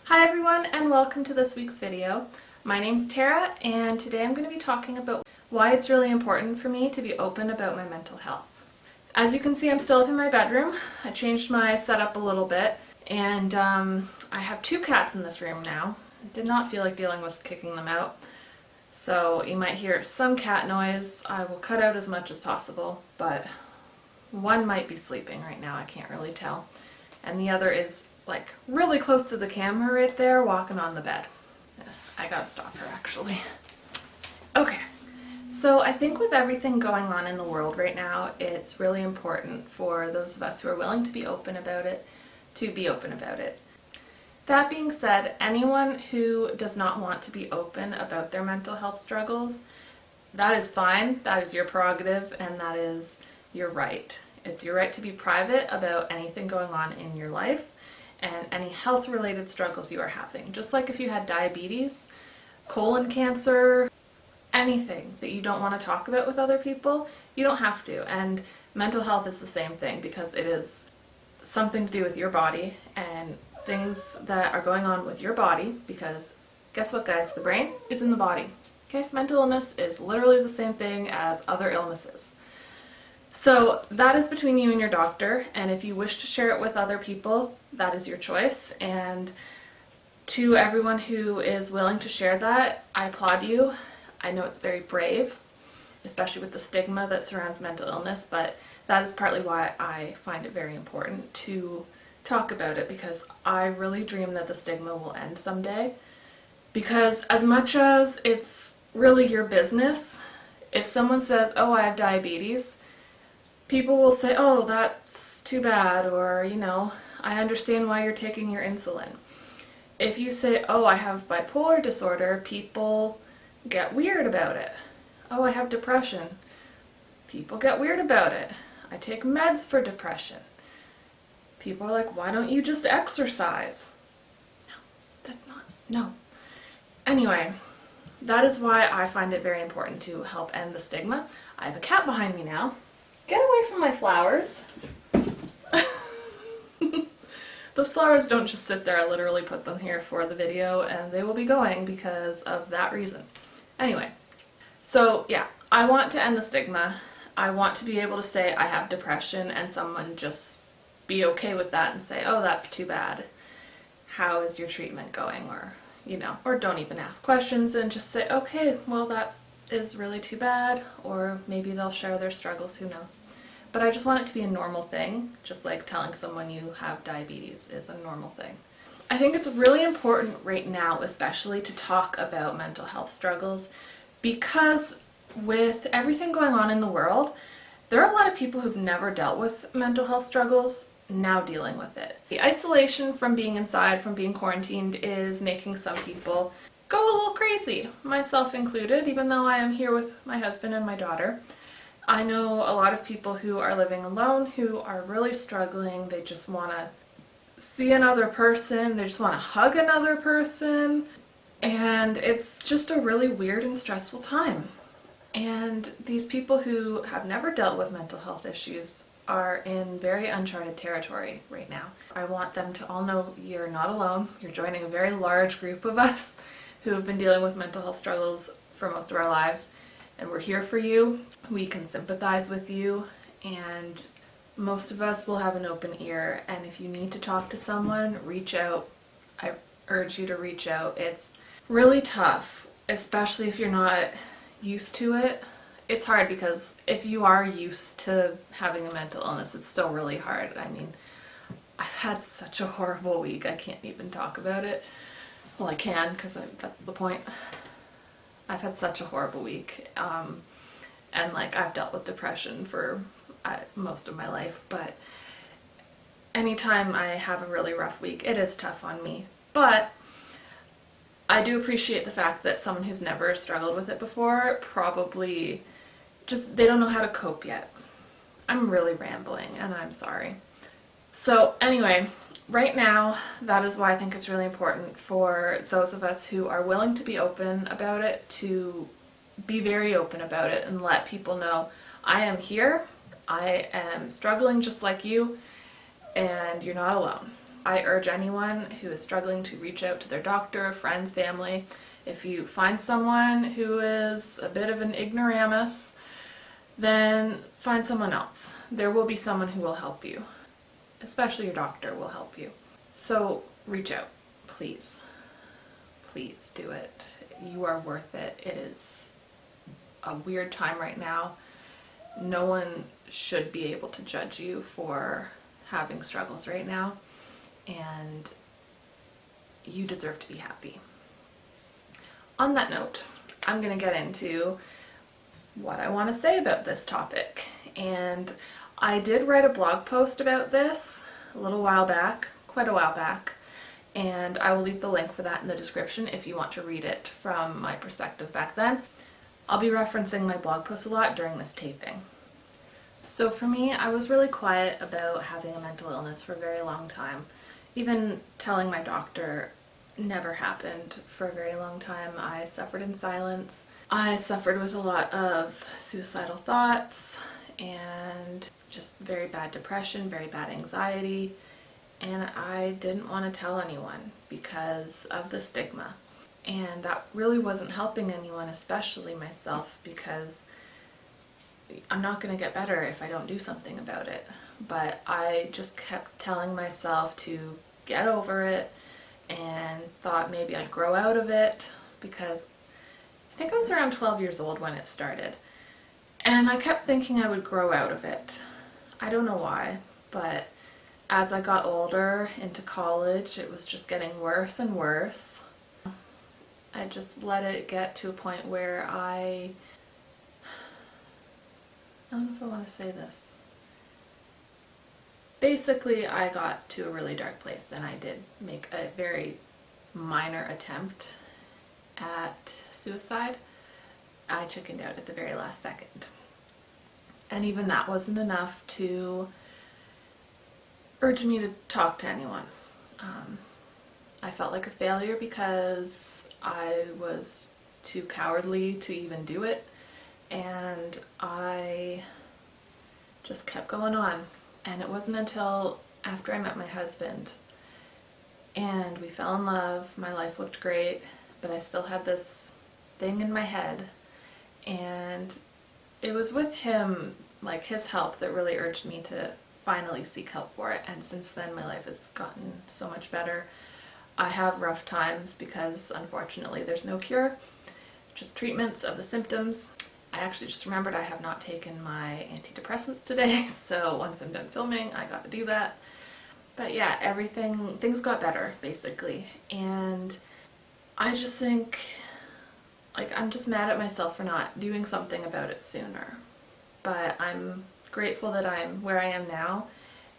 Hi everyone and welcome to this week's video. My name's Tara and today I'm going to be talking about why it's really important for me to be open about my mental health. As you can see, I'm still up in my bedroom. I changed my setup a little bit and I have two cats in this room now. I did not feel like dealing with kicking them out. So you might hear some cat noise. I will cut out as much as possible, but one might be sleeping right now, I can't really tell. And the other is like really close to the camera right there, walking on the bed. I gotta stop her actually. Okay, so I think with everything going on in the world right now, it's really important for those of us who are willing to be open about it, to be open about it. That being said, anyone who does not want to be open about their mental health struggles, that is fine, that is your prerogative, and that is your right. It's your right to be private about anything going on in your life and any health-related struggles you are having. Just like if you had diabetes, colon cancer, anything that you don't want to talk about with other people, you don't have to. And mental health is the same thing because it is something to do with your body and things that are going on with your body, because guess what guys, the brain is in the body. Okay, mental illness is literally the same thing as other illnesses. So that is between you and your doctor, and if you wish to share it with other people, that is your choice. And to everyone who is willing to share that, I applaud you. I know it's very brave, especially with the stigma that surrounds mental illness, but that is partly why I find it very important to talk about it, because I really dream that the stigma will end someday. Because as much as it's really your business, if someone says, oh, I have diabetes, people will say, oh, that's too bad, or, you know, I understand why you're taking your insulin. If you say, oh, I have bipolar disorder, people get weird about it. Oh, I have depression. People get weird about it. I take meds for depression. People are like, why don't you just exercise? No, that's not, no. Anyway, that is why I find it very important to help end the stigma. I have a cat behind me now. Get away from my flowers. Those flowers don't just sit there, I literally put them here for the video and they will be going because of that reason. Anyway, so yeah, I want to end the stigma. I want to be able to say I have depression and someone just be okay with that and say, oh, that's too bad. How is your treatment going? Or, you know, or don't even ask questions and just say, okay, well, that is really too bad, or maybe they'll share their struggles, who knows. But I just want it to be a normal thing, just like telling someone you have diabetes is a normal thing. I think it's really important right now, especially, to talk about mental health struggles, because with everything going on in the world, there are a lot of people who've never dealt with mental health struggles now dealing with it. The isolation from being inside, from being quarantined, is making some people go a little crazy, myself included, even though I am here with my husband and my daughter. I know a lot of people who are living alone who are really struggling. They just want to see another person, they just want to hug another person, and it's just a really weird and stressful time. And these people who have never dealt with mental health issues are in very uncharted territory right now. I want them to all know you're not alone. You're joining a very large group of us who have been dealing with mental health struggles for most of our lives, and we're here for you. We can sympathize with you, and most of us will have an open ear, and if you need to talk to someone, reach out. I urge you to reach out. It's really tough, especially if you're not used to it. It's hard because if you are used to having a mental illness, it's still really hard. I mean, I've had such a horrible week, I can't even talk about it. Well, I can, because that's the point. I've had such a horrible week, and like I've dealt with depression for most of my life, but anytime I have a really rough week, it is tough on me. But I do appreciate the fact that someone who's never struggled with it before probably just, they don't know how to cope yet. I'm really rambling and I'm sorry. So anyway, right now, that is why I think it's really important for those of us who are willing to be open about it to be very open about it and let people know, I am here, I am struggling just like you, and you're not alone. I urge anyone who is struggling to reach out to their doctor, friends, family. If you find someone who is a bit of an ignoramus, then find someone else. There will be someone who will help you. Especially your doctor will help you. So reach out, please. Please do it. You are worth it. It is a weird time right now. No one should be able to judge you for having struggles right now, and you deserve to be happy. On that note, I'm going to get into what I want to say about this topic. And I did write a blog post about this a little while back, quite a while back, and I will leave the link for that in the description if you want to read it from my perspective back then. I'll be referencing my blog post a lot during this taping. So for me, I was really quiet about having a mental illness for a very long time. Even telling my doctor never happened for a very long time. I suffered in silence. I suffered with a lot of suicidal thoughts and just very bad depression, very bad anxiety, and I didn't want to tell anyone because of the stigma. And that really wasn't helping anyone, especially myself, because I'm not going to get better if I don't do something about it. But I just kept telling myself to get over it and thought maybe I'd grow out of it, because I think I was around 12 years old when it started. And I kept thinking I would grow out of it. I don't know why, but as I got older into college, it was just getting worse and worse. I just let it get to a point where I don't know if I want to say this. Basically, I got to a really dark place, and I did make a very minor attempt at suicide. I chickened out at the very last second. And even that wasn't enough to urge me to talk to anyone. I felt like a failure because I was too cowardly to even do it, and I just kept going on. And it wasn't until after I met my husband and we fell in love, my life looked great, but I still had this thing in my head, and it was with him, like his help, that really urged me to finally seek help for it. And since then my life has gotten so much better. I have rough times because unfortunately there's no cure, just treatments of the symptoms. I actually just remembered I have not taken my antidepressants today, so once I'm done filming I got to do that. But yeah, things got better basically, and I just think, like, I'm just mad at myself for not doing something about it sooner. But I'm grateful that I'm where I am now,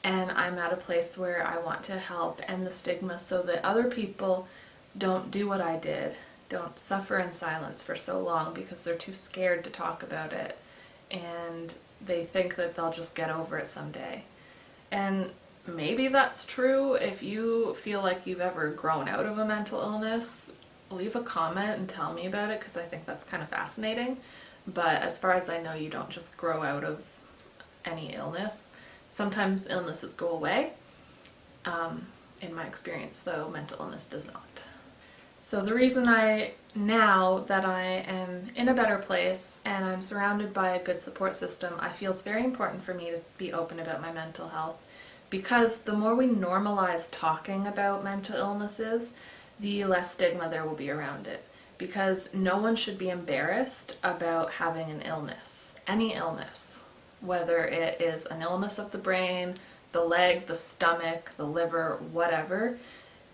and I'm at a place where I want to help end the stigma so that other people don't do what I did, don't suffer in silence for so long because they're too scared to talk about it, and they think that they'll just get over it someday. And maybe that's true. If you feel like you've ever grown out of a mental illness, leave a comment and tell me about it, because I think that's kind of fascinating. But as far as I know, you don't just grow out of any illness. Sometimes illnesses go away. In my experience, though, mental illness does not. So the reason now that I am in a better place and I'm surrounded by a good support system, I feel it's very important for me to be open about my mental health, because the more we normalize talking about mental illnesses, the less stigma there will be around it. Because no one should be embarrassed about having an illness, any illness, whether it is an illness of the brain, the leg, the stomach, the liver, whatever.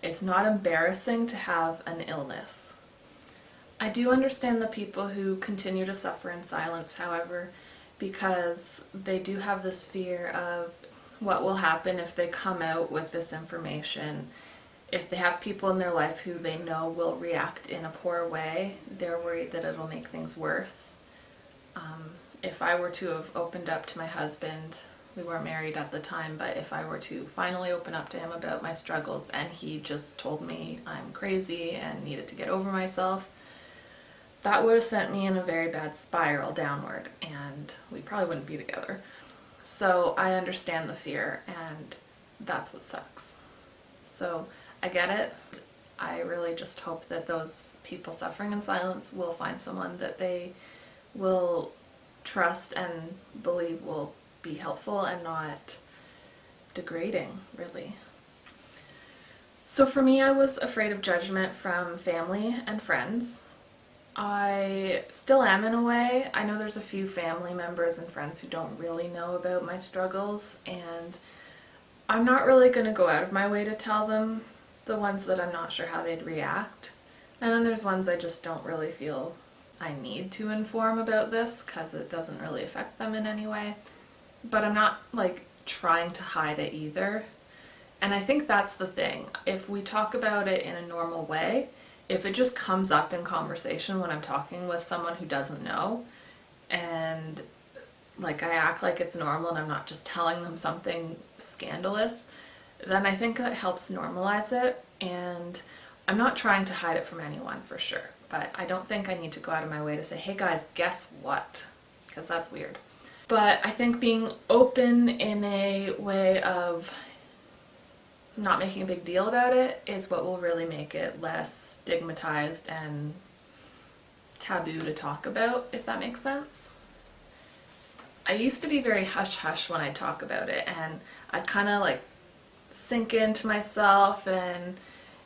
It's not embarrassing to have an illness. I do understand the people who continue to suffer in silence, however, because they do have this fear of what will happen if they come out with this information. If they have people in their life who they know will react in a poor way, they're worried that it'll make things worse. If I were to have opened up to my husband, we weren't married at the time, but if I were to finally open up to him about my struggles and he just told me I'm crazy and needed to get over myself, that would have sent me in a very bad spiral downward, and we probably wouldn't be together. So I understand the fear, and that's what sucks. So I get it. I really just hope that those people suffering in silence will find someone that they will trust and believe will be helpful and not degrading, really. So for me, I was afraid of judgment from family and friends. I still am in a way. I know there's a few family members and friends who don't really know about my struggles, and I'm not really going to go out of my way to tell them the ones that I'm not sure how they'd react. And then there's ones I just don't really feel I need to inform about this because it doesn't really affect them in any way. But I'm not like trying to hide it either. And I think that's the thing. If we talk about it in a normal way, if it just comes up in conversation when I'm talking with someone who doesn't know, and like I act like it's normal and I'm not just telling them something scandalous, then I think it helps normalize it. And I'm not trying to hide it from anyone for sure, but I don't think I need to go out of my way to say, hey guys, guess what? Because that's weird. But I think being open in a way of not making a big deal about it is what will really make it less stigmatized and taboo to talk about, if that makes sense. I used to be very hush-hush when I talk about it, and I'd kind of like sink into myself, and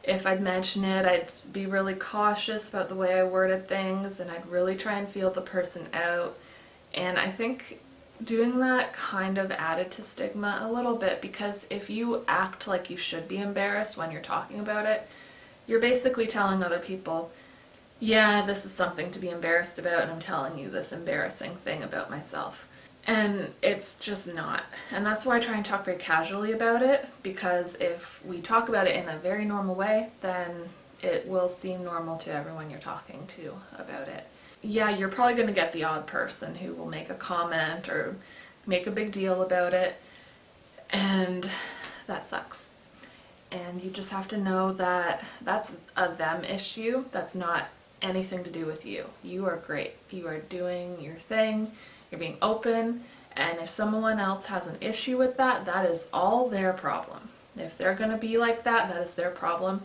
if I'd mention it, I'd be really cautious about the way I worded things, and I'd really try and feel the person out. And I think doing that kind of added to stigma a little bit, because if you act like you should be embarrassed when you're talking about it, you're basically telling other people, yeah, this is something to be embarrassed about, and I'm telling you this embarrassing thing about myself. And it's just not. And that's why I try and talk very casually about it, because if we talk about it in a very normal way, then it will seem normal to everyone you're talking to about it. Yeah, you're probably going to get the odd person who will make a comment or make a big deal about it, and that sucks. And you just have to know that that's a them issue. That's not anything to do with you. You are great. You are doing your thing. You're being open. And if someone else has an issue with that, that is all their problem. If they're going to be like that, that is their problem.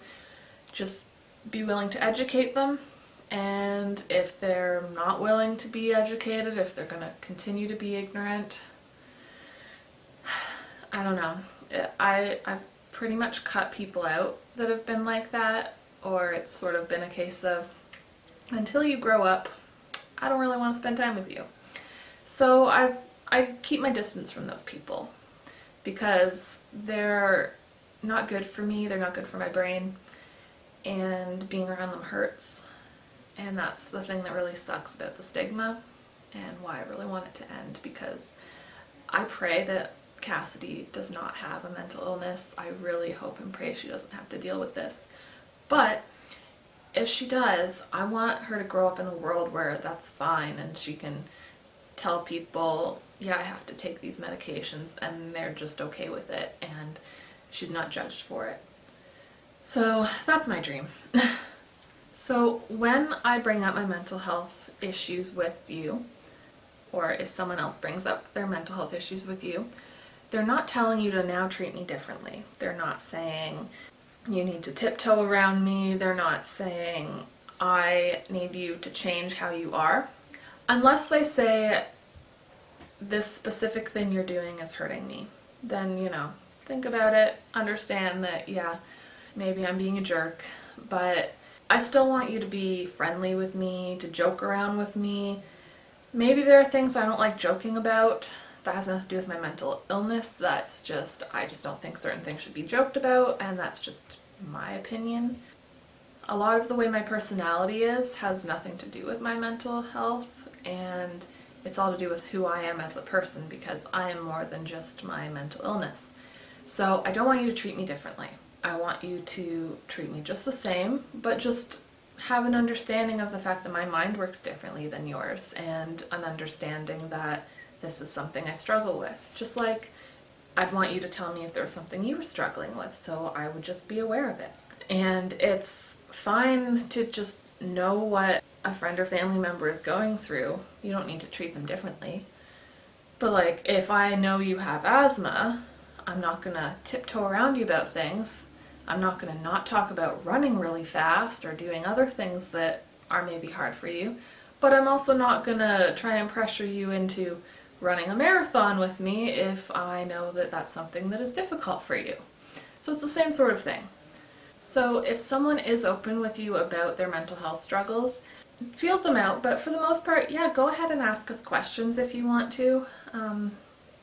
Just be willing to educate them. And if they're not willing to be educated, if they're going to continue to be ignorant, I don't know. I've pretty much cut people out that have been like that, or it's sort of been a case of, until you grow up, I don't really want to spend time with you. So I keep my distance from those people because they're not good for me, they're not good for my brain, and being around them hurts. And that's the thing that really sucks about the stigma and why I really want it to end, because I pray that Cassidy does not have a mental illness. I really hope and pray she doesn't have to deal with this. But if she does, I want her to grow up in a world where that's fine and she can tell people, yeah, I have to take these medications, and they're just okay with it and she's not judged for it. So that's my dream. So when I bring up my mental health issues with you, or if someone else brings up their mental health issues with you, they're not telling you to now treat me differently. They're not saying you need to tiptoe around me. They're not saying I need you to change how you are. Unless they say this specific thing you're doing is hurting me, then, you know, think about it, understand that, yeah, maybe I'm being a jerk, but I still want you to be friendly with me, to joke around with me. Maybe there are things I don't like joking about. That has nothing to do with my mental illness. That's just, I just don't think certain things should be joked about, and that's just my opinion. A lot of the way my personality is has nothing to do with my mental health, and it's all to do with who I am as a person, because I am more than just my mental illness. So I don't want you to treat me differently. I want you to treat me just the same, but just have an understanding of the fact that my mind works differently than yours, and an understanding that this is something I struggle with. Just like I'd want you to tell me if there was something you were struggling with, so I would just be aware of it. And it's fine to just know what a friend or family member is going through. You don't need to treat them differently. But like, if I know you have asthma, I'm not gonna tiptoe around you about things. I'm not going to not talk about running really fast or doing other things that are maybe hard for you, but I'm also not going to try and pressure you into running a marathon with me if I know that that's something that is difficult for you. So it's the same sort of thing. So if someone is open with you about their mental health struggles, feel them out, but for the most part, yeah, go ahead and ask us questions if you want to.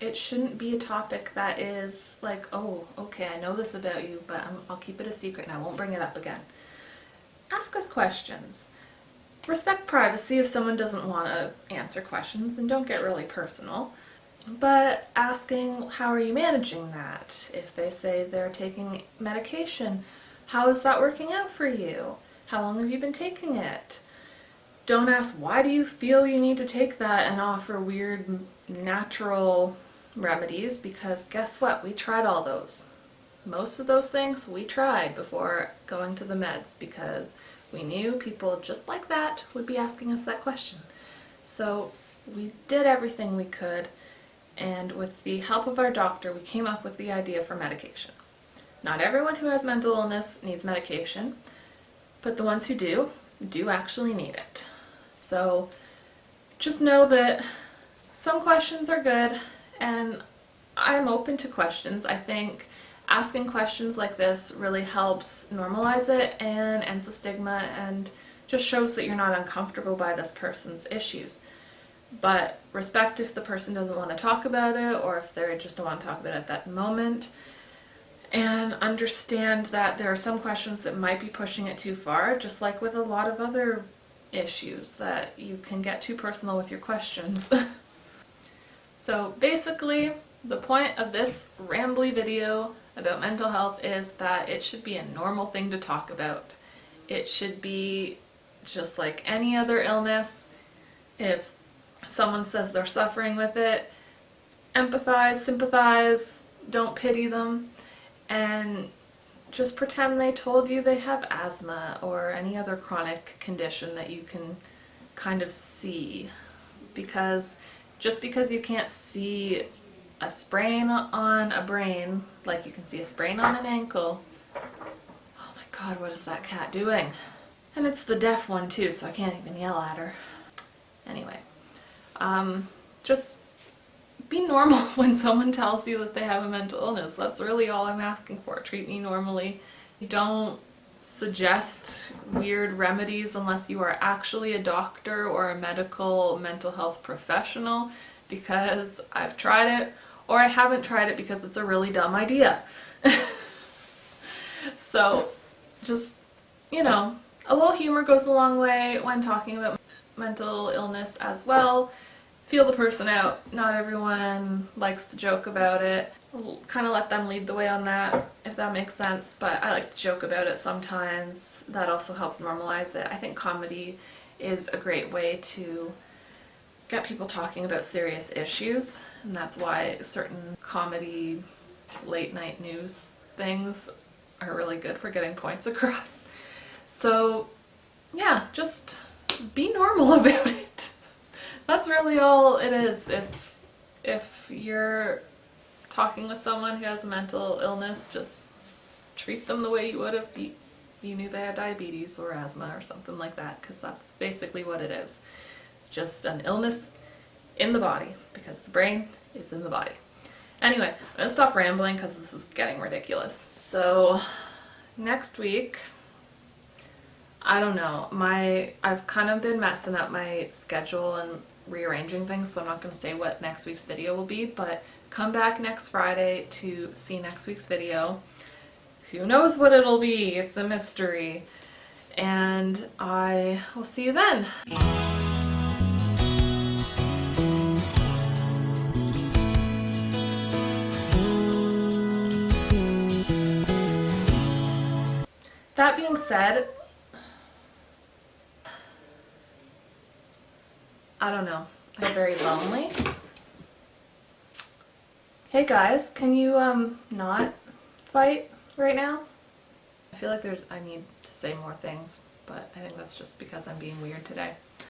It shouldn't be a topic that is like, oh, okay, I know this about you, but I'll keep it a secret and I won't bring it up again. Ask us questions. Respect privacy if someone doesn't want to answer questions, and don't get really personal. But asking, how are you managing that? If they say they're taking medication, how is that working out for you? How long have you been taking it? Don't ask, why do you feel you need to take that, and offer weird natural remedies, because guess what? We tried all those. Most of those things we tried before going to the meds because we knew people just like that would be asking us that question. So we did everything we could, and with the help of our doctor, we came up with the idea for medication. Not everyone who has mental illness needs medication, but the ones who do actually need it. So just know that some questions are good, and I'm open to questions. I think asking questions like this really helps normalize it and ends the stigma and just shows that you're not uncomfortable by this person's issues. But respect if the person doesn't want to talk about it, or if they just don't want to talk about it at that moment. And understand that there are some questions that might be pushing it too far, just like with a lot of other issues, that you can get too personal with your questions. So basically, the point of this rambly video about mental health is that it should be a normal thing to talk about. It should be just like any other illness. If someone says they're suffering with it, empathize, sympathize, don't pity them, and just pretend they told you they have asthma or any other chronic condition that you can kind of see. Because just because you can't see a sprain on a brain, like you can see a sprain on an ankle. Oh my god, what is that cat doing? And it's the deaf one too, so I can't even yell at her. Anyway, just be normal when someone tells you that they have a mental illness. That's really all I'm asking for. Treat me normally. Don't suggest weird remedies unless you are actually a doctor or a medical mental health professional, because I've tried it, or I haven't tried it because it's a really dumb idea. So just, you know, a little humor goes a long way when talking about mental illness as well. Feel the person out. Not everyone likes to joke about it. Kind of let them lead the way on that, if that makes sense, but I like to joke about it sometimes. That also helps normalize it. I think comedy is a great way to get people talking about serious issues, and that's why certain comedy late night news things are really good for getting points across. So yeah, just be normal about it. That's really all it is. If you're talking with someone who has a mental illness, just treat them the way you would if you knew they had diabetes or asthma or something like that, because that's basically what it is. It's just an illness in the body, because the brain is in the body. Anyway, I'm gonna stop rambling because this is getting ridiculous. So next week, I don't know, I've kind of been messing up my schedule and rearranging things, so I'm not going to say what next week's video will be, but come back next Friday to see next week's video. Who knows what it'll be? It's a mystery. And I will see you then. That being said, I don't know, I'm very lonely. Hey guys, can you not fight right now? I feel like I need to say more things, but I think that's just because I'm being weird today.